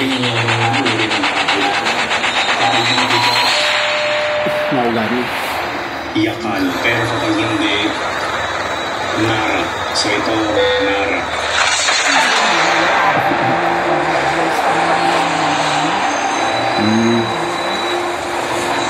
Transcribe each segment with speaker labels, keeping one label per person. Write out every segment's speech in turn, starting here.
Speaker 1: natin yung uri ng tao. Kapag hindi ko
Speaker 2: Naulan.
Speaker 1: Yakal. Pero kapag hindi, Nara. So ito, Nara.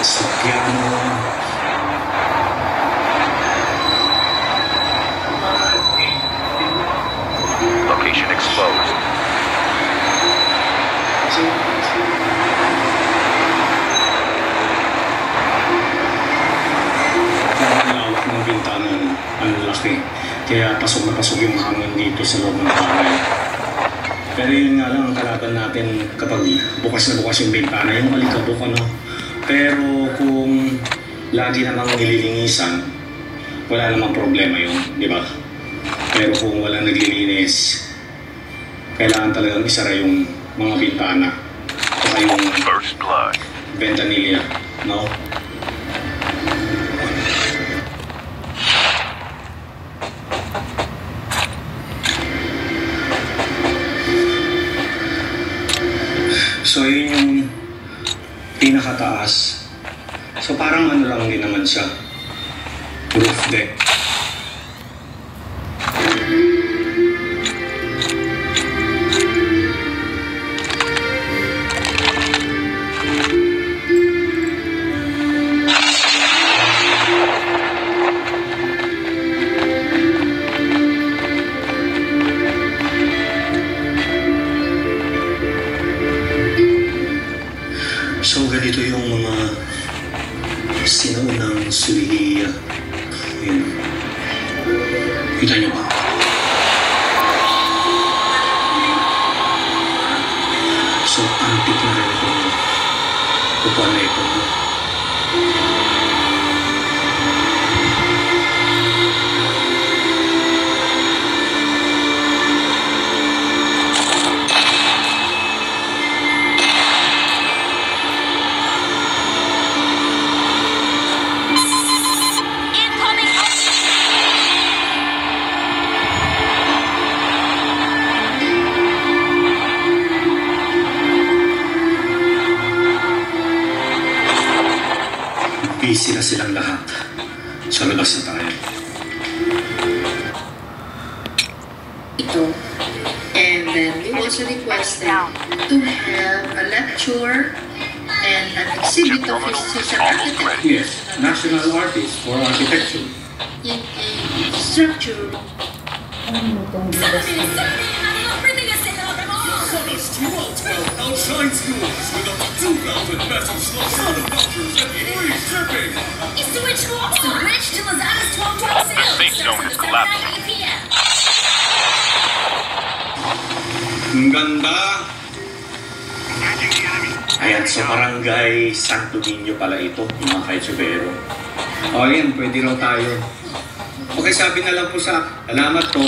Speaker 1: Sa piano.
Speaker 3: Location exposed.
Speaker 1: Lawak ng bintana, ang laki. Kaya pasok na pasok yung hangin dito sa loob ng bahay. Pero yun nga lang ang kalaban natin kapag bukas na bukas yung bintana, yung alikabok ano. Pero kung lagi namang nililinisan, wala namang problema yun, di ba? Pero kung wala naglilinis, kailangan talagang isara yung mga bintana. Saka yung
Speaker 3: First blood.
Speaker 1: ventanilla, no? So yun yung pinakataas. So parang ano lang din naman siya. Roof deck. So ganito yung mga sinaunang sulihiya. Ayan. Kita nyo ba? So antik na rin itong upuan na ito. Busy na silang lahat. Sa labas na tayo.
Speaker 4: Ito. And then we also requested to have a lecture and an exhibit of physics and architecture.
Speaker 1: Yes, national artist for architecture.
Speaker 4: In a structure.
Speaker 5: Outshine schools with up to 2,000 massive slots of vouchers and free shipping.
Speaker 6: It's Switch more. Switch to Lazada's 12/12 sale.
Speaker 3: The safe zone is collapsing.
Speaker 6: 7:90 p.m.
Speaker 1: Ang ganda! Ayan, sa barangay Santo Niño pala ito, yung mga kaitsubero. O yan, pwede raw tayo. Okay, sabi na lang po sa alamat po.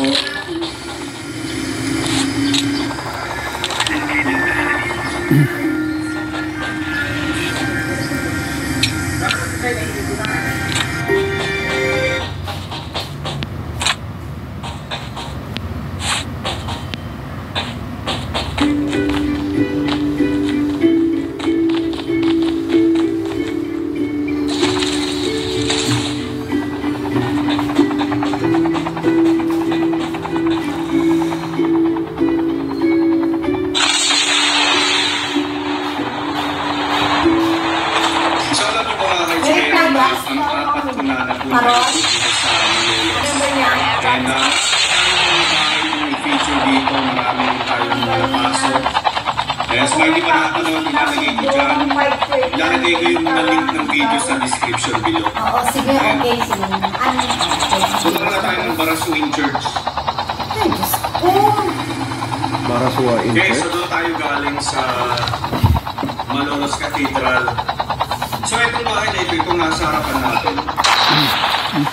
Speaker 1: Kaya sa hindi pa nakapanood, ilalagay ko dyan. Ilalagay ko yung link ng video sa description below.
Speaker 7: Oo, sige, okay, sige.
Speaker 1: Punta na tayo ng Barasuin Church.
Speaker 7: Ay, Diyos ko.
Speaker 2: Barasuin
Speaker 1: Okay,
Speaker 2: Church?
Speaker 1: so doon tayo galing sa Malolos Cathedral. So itong bahay na ito, itong nasa harapan natin.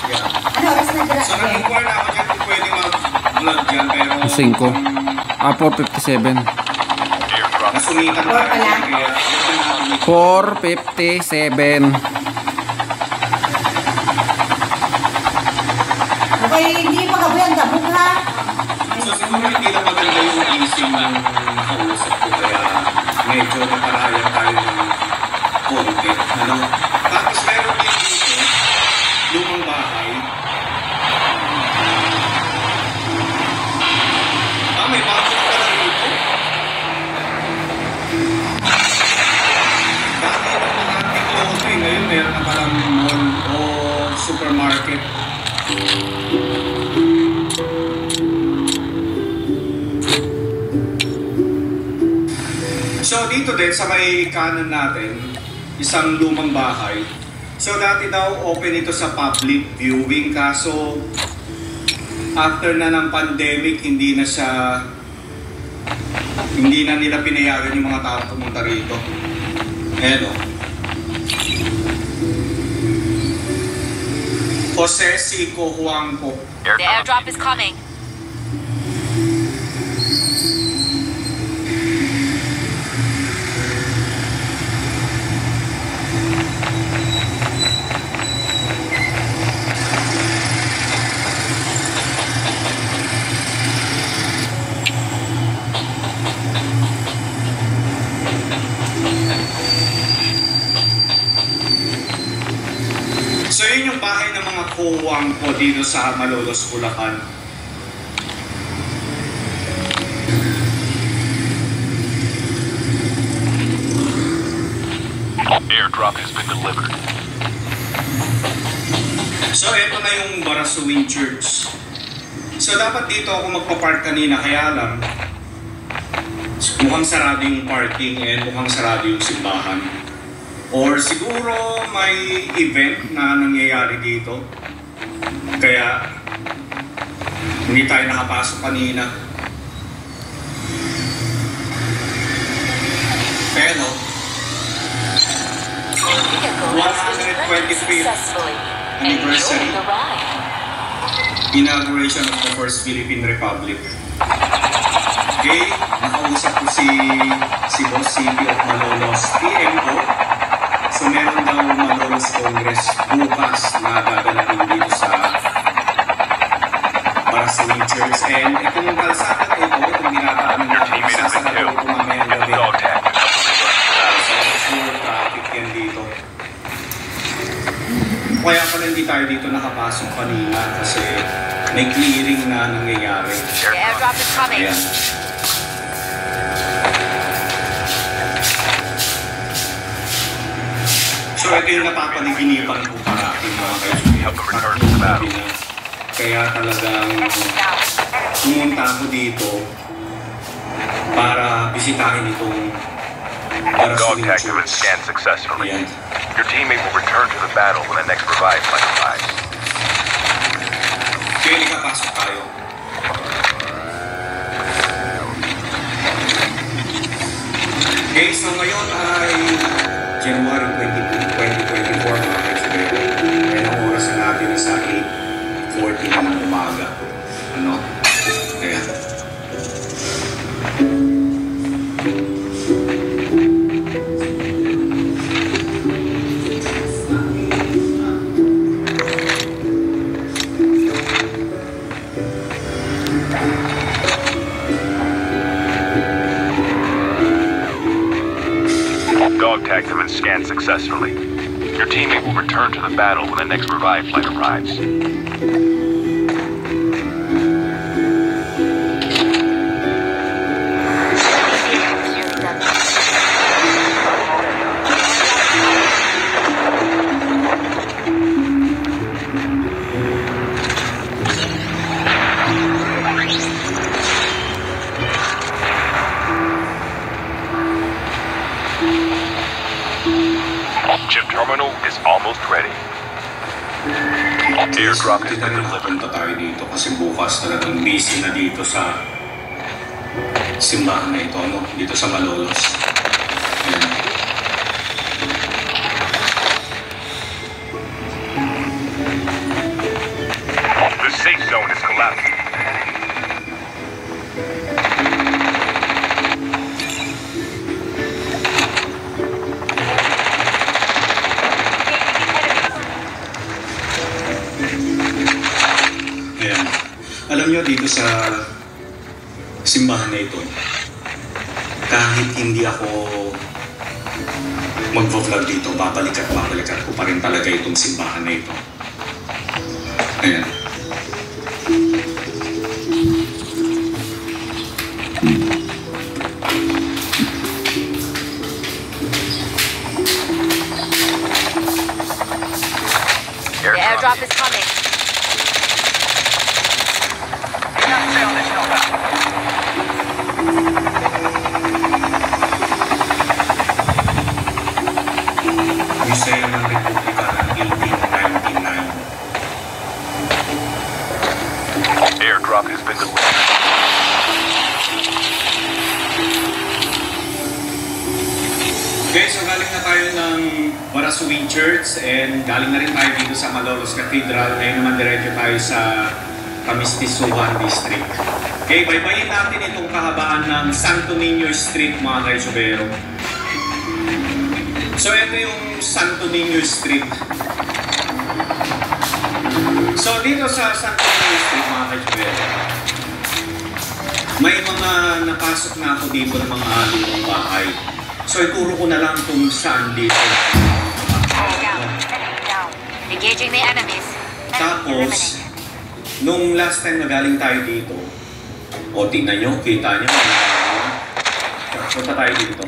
Speaker 1: Yeah.
Speaker 7: Ano oras na dira?
Speaker 1: So nag-inquire na ako dyan kung pwede mag-vlog dyan, pero...
Speaker 2: 4:57.
Speaker 1: Nasumitan
Speaker 7: Or pala?
Speaker 1: kaya
Speaker 2: 4:57.
Speaker 7: Okay, hindi magabuyan, dabog ha.
Speaker 1: So siguro hindi na maganda yung ising ng nakausap ko, kaya then sa may kanan natin, isang lumang bahay. So dati daw open ito sa public viewing, kaso after na ng pandemic, hindi na nila pinayagan yung mga tao pumunta rito. Ayan o. Jose Sico Huangco.
Speaker 6: The airdrop is coming.
Speaker 1: So yun yung bahay ng mga Huangco dito sa Malolos, Bulacan.
Speaker 3: Airdrop has been delivered.
Speaker 1: So ito na yung Barasuin Church. So dapat dito ako magpa-park kanina, kaya lang mukhang sarado yung parking and mukhang sarado yung simbahan. Or siguro may event na nangyayari dito. Kaya hindi tayo nakapasok kanina. Pero 125th anniversary inauguration of the First Philippine Republic. Okay, nakausap ko si Boss City of Malolos PMO. So meron daw Malolos Congress bukas na gaganapin dito sa Barasuin Church. And itong kalsada na ito, itong ginagawa natin, sasarado ito mamayang gabi. So traffic yan dito. Kaya pala hindi tayo dito nakapasok kanina kasi may clearing na nangyayari.
Speaker 6: The airdrop is coming.
Speaker 1: Ayan. So ito yung napapaniginipan ko parati mga kaibigan. Kaya talagang pumunta ako dito para bisitahin itong
Speaker 3: Dog
Speaker 1: Barasuin
Speaker 3: tag has been
Speaker 1: Church.
Speaker 3: scanned successfully.
Speaker 1: Ayan.
Speaker 3: Your teammate will return to the battle when the next revived flight arrives.
Speaker 1: Kaya nakapasok tayo. Okay, so ngayon ay January 22, 2024 mga kaibigan. Kaya ang oras na natin is sa 8:40 na ng umaga. Ano? Kaya.
Speaker 3: Dog tags have been scanned successfully. Your teammate will return to the battle when the next revived flight arrives. Chip terminal is almost ready. Airdrop has been delivered.
Speaker 1: Punta tayo dito kasi bukas talagang busy na dito sa simbahan na ito, no? Dito sa Malolos. Ayan.
Speaker 3: The safe zone is collapsing.
Speaker 1: Ayan. Alam nyo, dito sa simbahan na ito, kahit hindi ako mag-vlog dito, babalik ko pa rin talaga itong simbahan na ito. Ayan.
Speaker 6: The airdrop is coming.
Speaker 3: Airdrop has been delivered.
Speaker 1: Okay, so galing na tayo ng Barasuin Church and galing na rin tayo dito sa Malolos Cathedral. Ngayon naman diretso tayo sa Kamistisuhan District. Okay, baybayin natin itong kahabaan ng Santo Niño Street, mga kaisobero. So ito yung Santo Niño Street. So dito sa Santo Niño Street, mga kaisobero, may mga napasok na ako dito ng mga lumang bahay. So ituro ko na lang kung saan dito.
Speaker 6: Engaging the enemies.
Speaker 1: Tapos, nung last time na galing tayo dito, o tingnan nyo, kita nyo, punta tayo dito.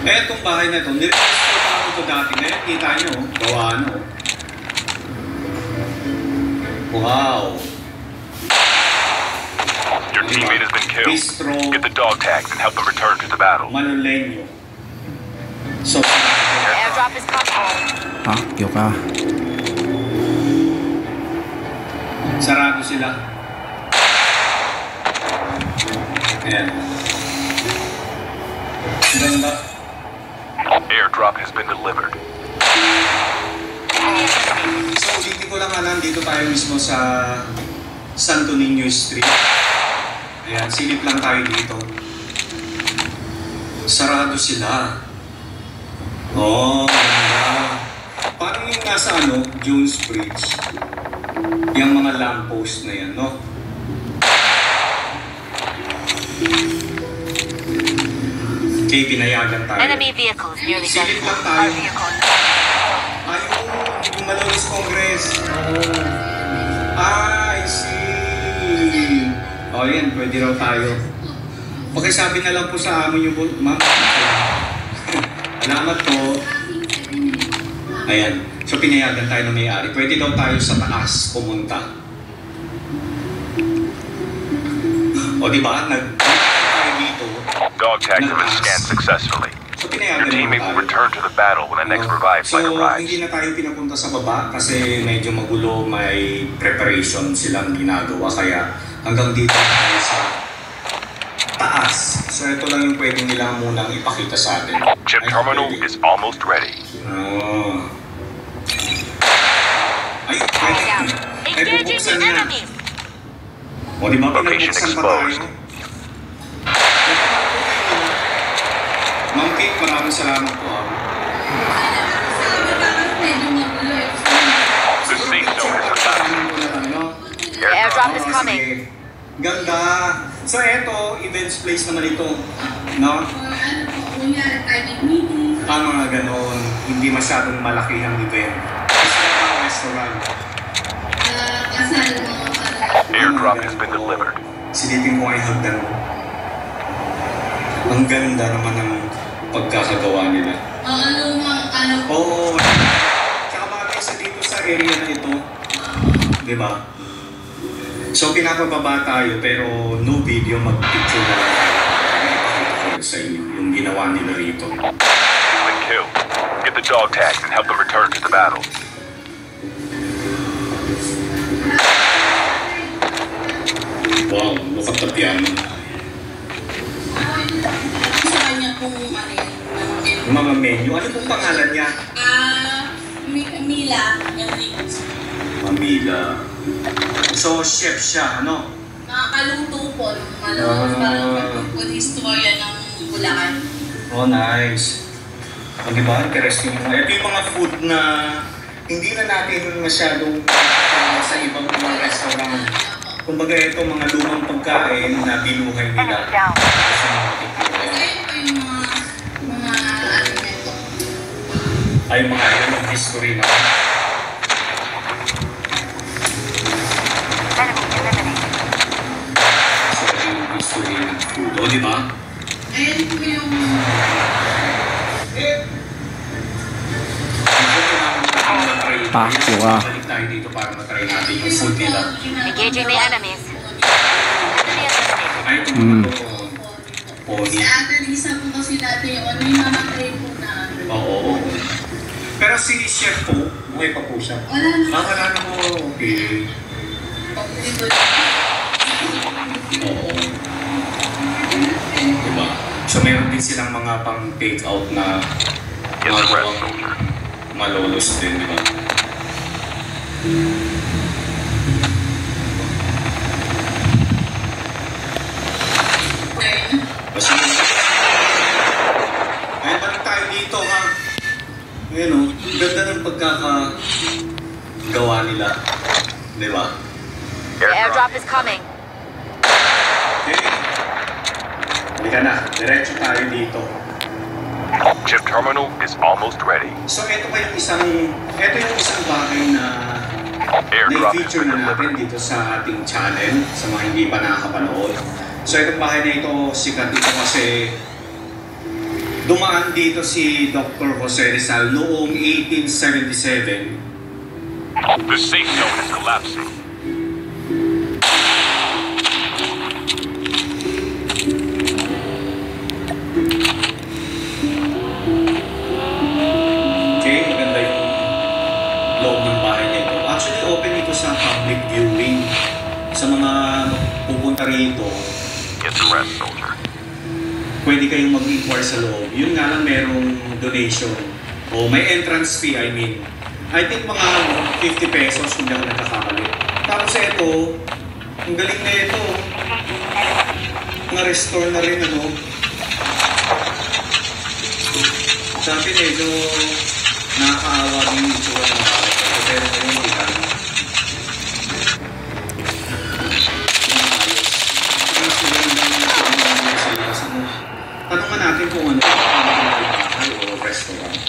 Speaker 1: Etong bahay na ito, nirestore pa ako ito dati. Ngayon, kita nyo, gawa ano. Wow!
Speaker 3: Your teammate has been killed.
Speaker 1: Bistro,
Speaker 3: Get the dog tags and help them return to the battle.
Speaker 1: Manoleño. So,
Speaker 6: Airdrop is coming.
Speaker 2: Ha? Kiyo ka.
Speaker 1: sarado sila. Ayan. Ganda.
Speaker 3: Airdrop has been delivered.
Speaker 1: So, dito ko lang alam, dito tayo mismo sa Santo Niño Street. Ayan, silip lang tayo dito. Sarado sila. Oh, ganda. Parang yung nasa Jones Bridge. Yung mga lamppost na yan, no? Okay, pinayagan tayo.
Speaker 6: Enemy vehicles nearly done.
Speaker 1: Silip lang tayo. Ayun, yung Malolos Congress. I see. O yan, pwede raw tayo. Pakisabi na lang po sa amin yung ma'am. Salamat po. Ayan. So pinayagan tayo ng may-ari. Pwede daw tayo sa taas pumunta. O diba? Tayo dito.
Speaker 3: Dog tags have been scanned successfully.
Speaker 1: So
Speaker 3: Your
Speaker 1: pinayagan naman
Speaker 3: teammate will
Speaker 1: tayo.
Speaker 3: return to the battle when the next revived flight
Speaker 1: So,
Speaker 3: arrives.
Speaker 1: hindi na tayo pinapunta sa baba kasi medyo magulo, may preparation silang ginagawa. Kaya hanggang dito na tayo sa taas. So, ito lang yung pwede nila munang ipakita sa atin.
Speaker 3: Chip
Speaker 1: Ay,
Speaker 3: terminal
Speaker 1: pwede.
Speaker 3: is almost ready.
Speaker 1: Oh. Ay,
Speaker 6: Down.
Speaker 1: pwede. Ay,
Speaker 6: Engaging
Speaker 1: bubuksan
Speaker 6: the
Speaker 1: na.
Speaker 6: enemies.
Speaker 1: O, di ba
Speaker 3: Location
Speaker 1: pinabuksan pa tayo?
Speaker 3: exposed.
Speaker 1: Ma'am Kate, maraming salamat po.
Speaker 3: The safe zone is collapsing.
Speaker 6: The airdrop is coming.
Speaker 1: Ganda. So eto, events place naman ito. No? Mga ganon. Hindi masyadong malaki ang event. Restaurant.
Speaker 3: Airdrop has been delivered.
Speaker 1: Silipin ko ay hagdan mo. Ang ganda naman ng pagkakagawa nila. Oo. Tsaka bagay sa dito sa area na ito. Diba? So pinapababa tayo pero no video, mag-picture na lang tayo. Ipakita ko sa inyo yung ginawa nila rito.
Speaker 3: He's been killed. Get the dog tags and help them return to the battle.
Speaker 1: Wow, look at the piano. Yung mga menu, ano pong pangalan niya?
Speaker 8: Mila.
Speaker 1: Mamila. So, chef siya, ano?
Speaker 8: Nakakaluto po. Parang food historia ng Bulacan.
Speaker 1: Oh, nice. O, diba? Interesting. Ito yung mga food na hindi na natin masyadong sa ibang mga restaurant. Kumbaga ito, mga lumang pagkain na binuhay nila. Sa mga tipuan.
Speaker 8: Ito yung mga ano nito.
Speaker 1: Ay, mga yung history na. So, yung history ng food. O, diba?
Speaker 8: Ayan po yung...
Speaker 2: Pakyo ka.
Speaker 1: Balik tayo dito para matry natin yung food nila.
Speaker 6: Engaging the enemies. Enemy eliminated.
Speaker 1: Ay, ito mga to. Pony.
Speaker 8: Si Ate Lisa po kasi dati yung may mamatay po na ano.
Speaker 1: Oo. Pero si chef po, Buhay pa po siya.
Speaker 8: Wala na.
Speaker 1: Wala na po. Okay.
Speaker 8: Dito.
Speaker 1: Oo. Diba? So meron din silang mga pang take out na
Speaker 3: Get some rest, soldier.
Speaker 1: malolos din, diba? Kasi, ay, balik tayo dito, ha? Ngayon, oh, ganda ng pagkakagawa nila. Di ba?
Speaker 6: The airdrop is coming.
Speaker 1: Okay. Halika na, diretso tayo dito.
Speaker 3: Chip terminal is almost ready.
Speaker 1: So, ito yung isang bagay na
Speaker 3: Airdrop has
Speaker 1: na-feature
Speaker 3: been
Speaker 1: na natin
Speaker 3: delivered.
Speaker 1: dito sa ating channel, sa mga hindi pa nakakapanood. So, itong bahay na ito, sikat ito kasi dumaan dito si Dr. Jose Rizal noong 1877.
Speaker 3: The safe zone is collapsing.
Speaker 1: Okay, maganda yung loob ng bahay nito. Actually, open ito sa public viewing. Sa mga pupunta rito,
Speaker 3: Get some rest, soldier.
Speaker 1: pwede kayong mag-inquire sa loob. Yun nga lang merong donation. O may entrance fee, I mean. I think mga 50 pesos kung di ako nagkakamali. Tapos ito, ang galing na ito. Na-restore na rin, ano. Sabi medyo nakakaawa din yung itsura ng bahay. Pero ngayon, hindi ka. Tanungan natin kung ano ang bahay o restaurant.